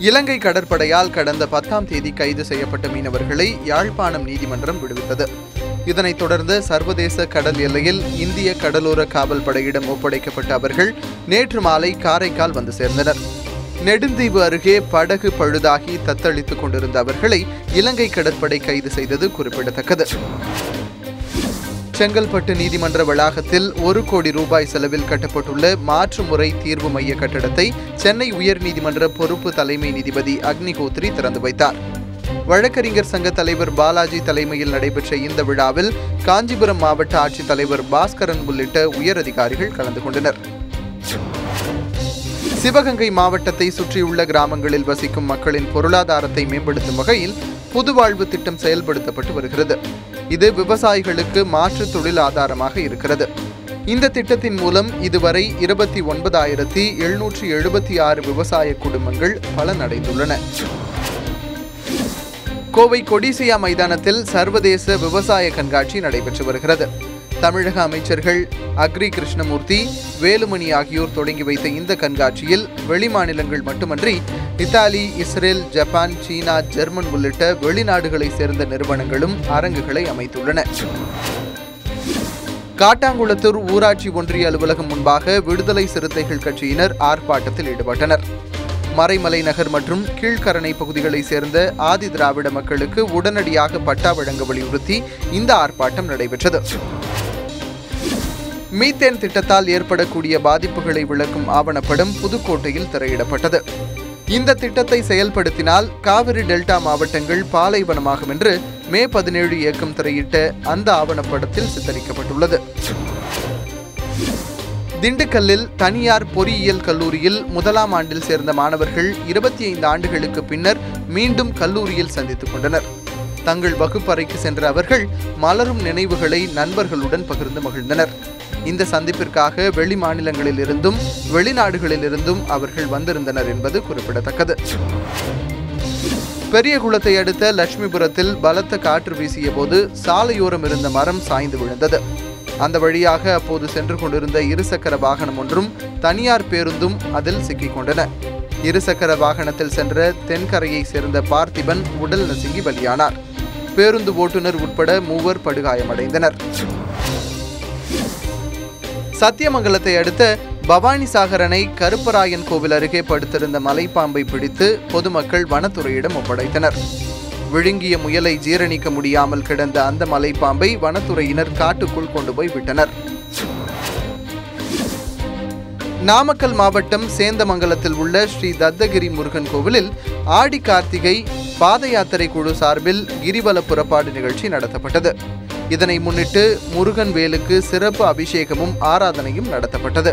இலங்கை கடற்படையால் கடந்த 10ஆம் தேதி கைது செய்யப்பட்ட மீனவர்களை யாழ்ப்பாணம் நீதிமன்றம் விடுவித்தது. இதனைத் தொடர்ந்து சர்வதேச கடல் எல்லையில் இந்திய கடலோர காவல் படையிடம் ஒப்படைக்கப்பட்ட அவர்கள் நேற்று மாலை காரைக்கால் வந்து சேர்ந்தனர். நெடுந்தீவு அருகே படகு பழுதாகி தத்தளித்துக் கொண்டிருந்த அவர்களை இலங்கை கடற்படை கைது செய்தது குறிப்பிடத்தக்கது. செங்கல்பட்டு நீதிமன்ற வளாகத்தில் 1 கோடி ரூபாய் செலவில் கட்டப்பட்டுள்ள மாற்று முறை தீர்வு மைய கட்டடத்தை சென்னை உயர்நீதிமன்ற பொறுப்பு தலைமை நீதிபதி அக்னிஹோத்ரி திறந்து வைத்தார். வழக்கறிஞர் சங்க தலைவர் பாலாஜி தலைமையில் நடைபெற்ற இந்த விழாவில் காஞ்சிபுரம் மாவட்ட ஆட்சித்தலைவர் பாஸ்கரன் உள்ளிட்ட உயரதிகாரிகள் கலந்து கொண்டனர். சிவகங்கை மாவட்டத்தை சுற்றியுள்ள கிராமங்களில் வசிக்கும் மக்களின் பொருளாதாரத்தை மேம்படுத்தும் வகையில் புதுவாழ்வு திட்டம் செயல்படுத்தப்பட்டு வருகிறது. இது விவசாயிகளுக்கு மாற்று தொழில் ஆதாரமாக இருக்கிறது. இந்த திட்டத்தின் மூலம் இதுவரை 29,776 விவசாய குடும்பங்கள் பலனடைந்துள்ளன. கோவை கொடிசியா மைதானத்தில் சர்வதேச விவசாய கண்காட்சி நடைபெற்று வருகிறது. தமிழக அமைச்சர்கள் அக்ரி கிருஷ்ணமூர்த்தி, வேலுமணி ஆகியோர் தொடங்கி வைத்த இந்த கண்காட்சியில் வெளிமாநிலங்கள் மட்டுமன்றி இத்தாலி, இஸ்ரேல், ஜப்பான், சீனா, ஜெர்மன் உள்ளிட்ட வெளிநாடுகளைச் சேர்ந்த நிறுவனங்களும் அரங்குகளை அமைத்துள்ளன. காட்டாங்குளத்தூர் ஊராட்சி ஒன்றிய அலுவலகம் முன்பாக விடுதலை சிறுத்தைகள் கட்சியினர் ஆர்ப்பாட்டத்தில் ஈடுபட்டனர். மறைமலை நகர் மற்றும் கீழ்கரணை பகுதிகளைச் சேர்ந்த ஆதி திராவிட மக்களுக்கு உடனடியாக பட்டா வழங்க வலியுறுத்தி இந்த ஆர்ப்பாட்டம் நடைபெற்றது. மீத்தேன் திட்டத்தால் ஏற்படக்கூடிய பாதிப்புகளை விளக்கும் ஆவணப்படம் புதுக்கோட்டையில் திரையிடப்பட்டது. இந்த திட்டத்தை செயல்படுத்தினால் காவிரி டெல்டா மாவட்டங்கள் பாலைவனமாகும் என்று மே 17 இயக்கம் திரையிட்ட அந்த ஆவணப்படத்தில் சித்தரிக்கப்பட்டுள்ளது. திண்டுக்கல்லில் தனியார் பொறியியல் கல்லூரியில் 1ஆம் ஆண்டில் சேர்ந்த மாணவர்கள் 25 ஆண்டுகளுக்கு பின்னர் மீண்டும் கல்லூரியில் சந்தித்துக் கொண்டனர். தங்கள் வகுப்பறைக்கு சென்ற அவர்கள் மலரும் நினைவுகளை நண்பர்களுடன் பகிர்ந்து மகிழ்ந்தனர். இந்த சந்திப்பிற்காக வெளி மாநிலங்களில் இருந்தும் வெளிநாடுகளில் இருந்தும் அவர்கள் வந்திருந்தனர் என்பது குறிப்பிடத்தக்கது. பெரியகுளத்தை அடுத்த லட்சுமிபுரத்தில் பலத்த காற்று வீசிய போது சாலையோரம் இருந்த மரம் சாய்ந்து விழுந்தது. அந்த வழியாக அப்போது சென்று கொண்டிருந்த இருசக்கர வாகனம் ஒன்றும் தனியார் பேருந்தும் அதில் சிக்கிக் கொண்டன. இருசக்கர வாகனத்தில் சென்ற தென்கரையை சேர்ந்த பார்த்திபன் உடல் நசுங்கி பலியானார். பேருந்து ஓட்டுநர் உட்பட 3 படுகாயமடைந்தனர். சத்தியமங்கலத்தை அடுத்த பவானிசாகர் அணை கருப்பராயன் கோவில் அருகே படுத்திருந்த மலைப்பாம்பை பிடித்து பொதுமக்கள் வனத்துறையிடம் ஒப்படைத்தனர். விழுங்கிய முயலை ஜீரணிக்க முடியாமல் கிடந்த அந்த மலைப்பாம்பை வனத்துறையினர் காட்டுக்குள் கொண்டு போய் விட்டனர். நாமக்கல் மாவட்டம் சேந்தமங்கலத்தில் உள்ள ஸ்ரீ தத்தகிரி முருகன் கோவிலில் ஆடி கார்த்திகை பாத யாத்திரை குழு சார்பில் கிரிவல புறப்பாடு நிகழ்ச்சி நடத்தப்பட்டது. இதனை முன்னிட்டு முருகன் வேலுக்கு சிறப்பு அபிஷேகமும் ஆராதனையும் நடத்தப்பட்டது.